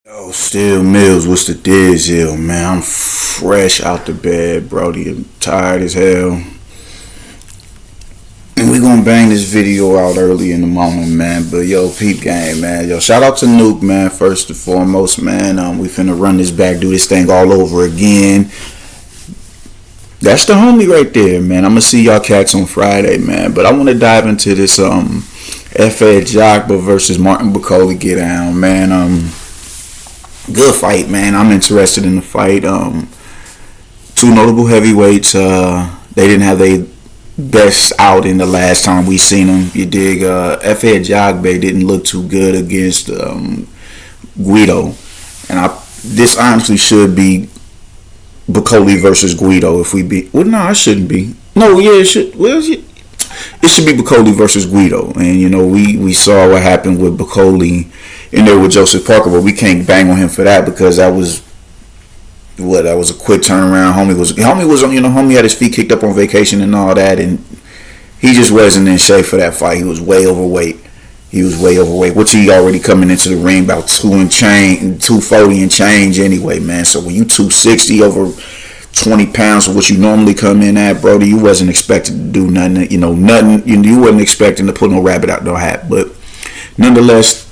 Yo, Still Mills, what's the deal, man? I'm fresh out the bed, Brody. I'm tired as hell. And we gonna bang this video out early in the morning, man. But yo, peep game, man. Yo, shout out to Nuke, man. First and foremost, man. We finna run this back, do this thing all over again. That's the homie right there, man. I'm gonna see y'all cats on Friday, man. But I wanna dive into this FA Jagba versus Martin Bakoli get down, man. Good fight, man. I'm interested in the fight. Two notable heavyweights. They didn't have their best out in the last time we seen them. You dig? F.A. Jagba didn't look too good against Guido, and this honestly should be Bakoli versus Guido. If we be, well, no, it shouldn't be. No, yeah, it should. Well, it should be Bakoli versus Guido, and we saw what happened with Bakoli in there with Joseph Parker, but we can't bang on him for that because that was a quick turnaround. Homie had his feet kicked up on vacation and all that, and he just wasn't in shape for that fight. He was way overweight. Which he already coming into the ring about 240 and change anyway, man. So when you 260 over 20 pounds of what you normally come in at, Brody, you wasn't expected to do nothing. You wasn't expecting to put no rabbit out no hat. But nonetheless,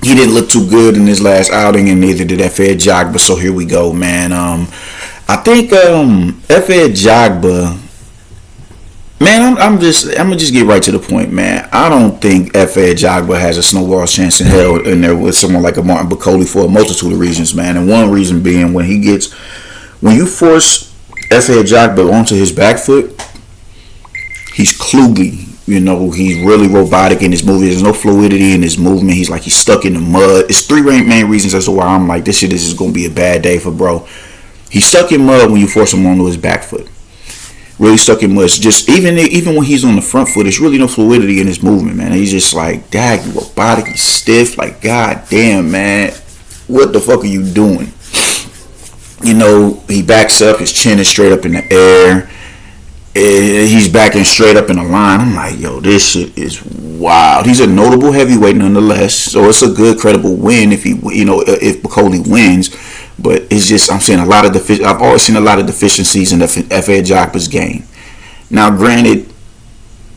he didn't look too good in his last outing, and neither did F.A. Jagba. So here we go, man. I think F.A. Jagba, man. I'm gonna just get right to the point, man. I don't think F.A. Jagba has a snowball's chance in hell in there with someone like a Martin Bakoli for a multitude of reasons, man. And one reason being when you force F.A. Jagba onto his back foot, he's kludgy. He's really robotic in his movement. There's no fluidity in his movement. He's stuck in the mud. It's three main reasons as to why I'm like, this is going to be a bad day for bro. He's stuck in mud when you force him onto his back foot. Really stuck in mud. It's just even when he's on the front foot, there's really no fluidity in his movement, man. He's just like, dag, you robotic, he's stiff. Like, god damn, man. What the fuck are you doing? He backs up, his chin is straight up in the air. He's backing straight up in the line. I'm like, yo, this shit is wild. He's a notable heavyweight nonetheless, so it's a good, credible win if if Bakoli wins. But it's just I've always seen a lot of deficiencies in the F.A. Jagba's game. Now, granted,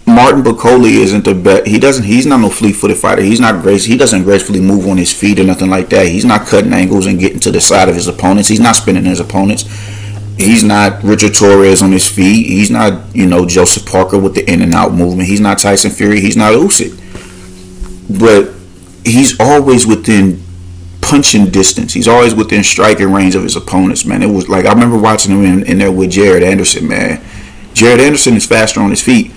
Martin Bakoli isn't the best. He's not no fleet-footed fighter. He doesn't gracefully move on his feet or nothing like that. He's not cutting angles and getting to the side of his opponents. He's not spinning his opponents. He's not Richard Torres on his feet. He's not, Joseph Parker with the in and out movement. He's not Tyson Fury. He's not Usyk. But he's always within punching distance. He's always within striking range of his opponents, man. It was like I remember watching him in there with Jared Anderson, man. Jared Anderson is faster on his feet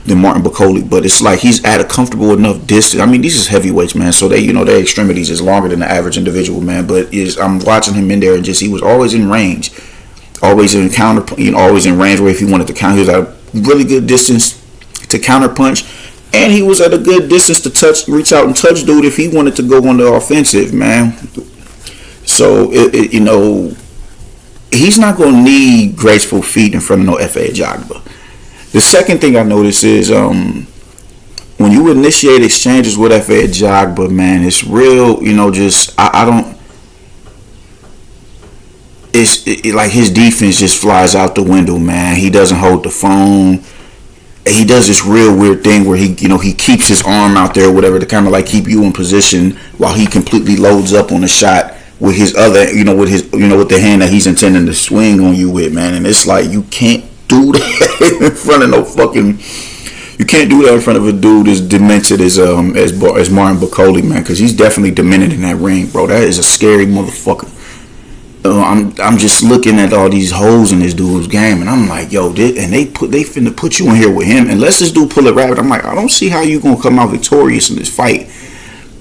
than Martin Bakoli, but it's like he's at a comfortable enough distance. I mean, these is heavyweights, man, so their extremities is longer than the average individual, man. But I'm watching him in there and he was always in range. Always in always in range where if he wanted to counter, he was at a really good distance to counter punch, and he was at a good distance to reach out and touch dude if he wanted to go on the offensive, man. So he's not gonna need graceful feet in front of no F.A. Jagba. The second thing I noticed is when you initiate exchanges with F.A. Jagba, man, it's real. I don't. Like his defense just flies out the window, man. He doesn't hold the phone. He does this real weird thing where he keeps his arm out there, or whatever, to kind of like keep you in position while he completely loads up on the shot with his other, with the hand that he's intending to swing on you with, man. And it's like you can't do that in front of no fucking. You can't do that in front of a dude as demented as Martin Bakoli, man, because he's definitely demented in that ring, bro. That is a scary motherfucker. I'm just looking at all these holes in this dude's game, and I'm like, yo, they finna put you in here with him. Unless this dude pull a rabbit, I'm like, I don't see how you gonna come out victorious in this fight.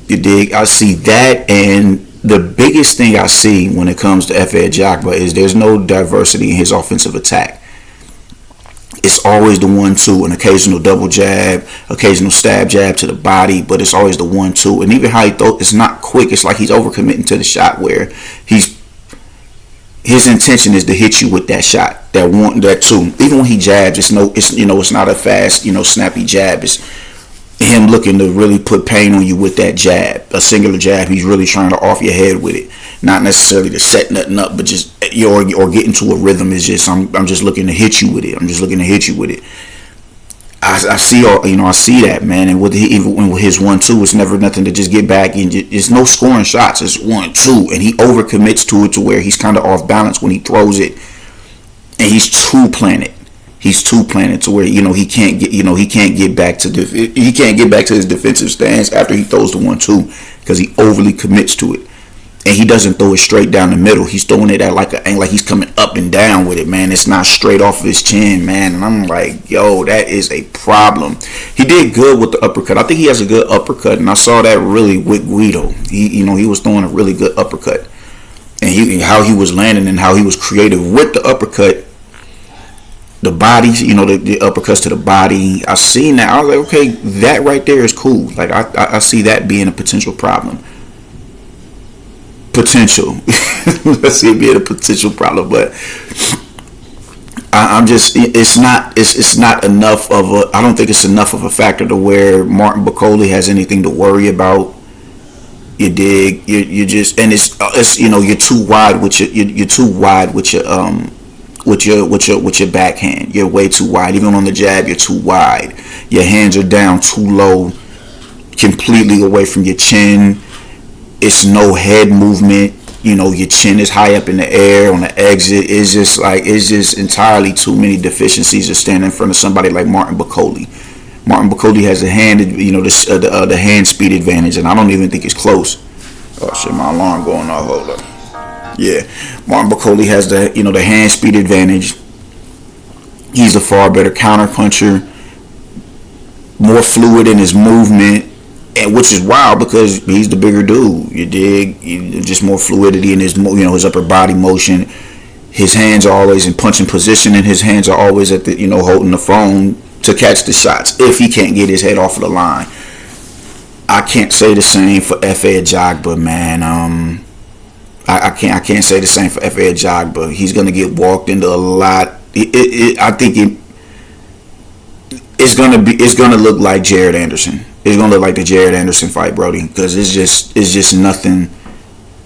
You dig? I see that, and the biggest thing I see when it comes to F.A. Jagba is there's no diversity in his offensive attack. It's always the 1-2, an occasional double jab, occasional stab jab to the body, but it's always the 1-2. And even how he throws, it's not quick. It's like he's overcommitting to the shot where his intention is to hit you with that shot, that 1, that 2. Even when he jabs, it's not a fast, snappy jab. him looking to really put pain on you with that jab, a singular jab. He's really trying to off your head with it, not necessarily to set nothing up, but just or get into a rhythm. Is just I'm just looking to hit you with it. I'm just looking to hit you with it. I see all, I see that, man. And even with his 1-2, it's never nothing to just get back and it's no scoring shots. It's 1-2, and he overcommits to it to where he's kind of off balance when he throws it, and he's too planted. He's too planted to where he can't get back to his defensive stance after he throws the 1-2 because he overly commits to it. And he doesn't throw it straight down the middle. He's throwing it at like he's coming up and down with it, man. It's not straight off of his chin, man. And I'm like, yo, that is a problem. He did good with the uppercut. I think he has a good uppercut, and I saw that really with Guido. He was throwing a really good uppercut, and how he was landing and how he was creative with the uppercut. The bodies, the uppercuts to the body. I seen that. I was like, okay, that right there is cool. Like I see that being a potential problem. Potential. Let's see it being a potential problem, but I'm just it's not enough of a. I don't think it's enough of a factor to where Martin Bakole has anything to worry about. You dig? You just and it's you're too wide with you're too wide with your backhand. You're way too wide. Even on the jab, you're too wide. Your hands are down too low, completely away from your chin. It's no head movement. Your chin is high up in the air on the exit. It's just entirely too many deficiencies to stand in front of somebody like Martin Bakole. Martin Bakole has the hand speed advantage, and I don't even think it's close. Oh shit, my alarm going off. Hold up. Yeah, Martin Bakole has the hand speed advantage. He's a far better counter puncher, more fluid in his movement. And which is wild because he's the bigger dude. You dig? Just more fluidity in his his upper body motion. His hands are always in punching position, and his hands are always at the holding the phone to catch the shots if he can't get his head off of the line. I can't say the same for F.A. Ajagba, man. I can't say the same for F.A. Jagba. He's gonna get walked into a lot. I think it's gonna look like Jared Anderson. It's gonna look like the Jared Anderson fight, Brody, because it's just nothing.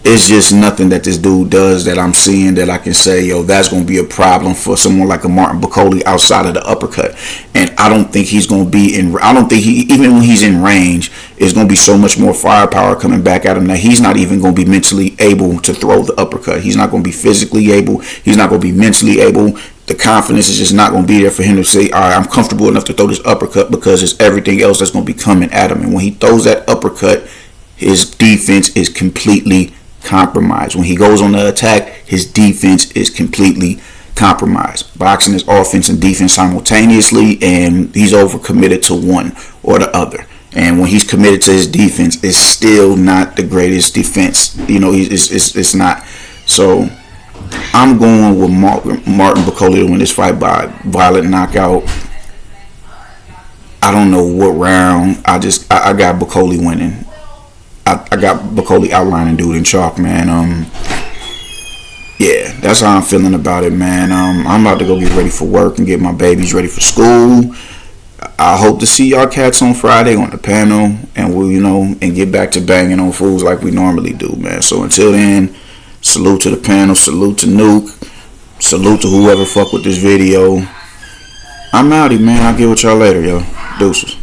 It's just nothing that this dude does that I'm seeing that I can say, yo, that's going to be a problem for someone like a Martin Bakole outside of the uppercut. And I don't think he's going to be I don't think even when he's in range, it's going to be so much more firepower coming back at him that he's not even going to be mentally able to throw the uppercut. He's not going to be physically able. He's not going to be mentally able. The confidence is just not going to be there for him to say, all right, I'm comfortable enough to throw this uppercut because it's everything else that's going to be coming at him. And when he throws that uppercut, his defense is completely compromised. When he goes on the attack, his defense is completely compromised. Boxing is offense and defense simultaneously, and he's overcommitted to one or the other. And when he's committed to his defense, it's still not the greatest defense. It's not. So I'm going with Martin Bakole to win this fight by violent knockout. I don't know what round. I got Bakole winning. I got Bakole outlining dude in chalk, man. Yeah, that's how I'm feeling about it, man. I'm about to go get ready for work and get my babies ready for school. I hope to see y'all cats on Friday on the panel, and we'll, and get back to banging on fools like we normally do, man. So until then, salute to the panel, salute to Nuke, salute to whoever fuck with this video. I'm outie, man. I'll get with y'all later, yo. Deuces.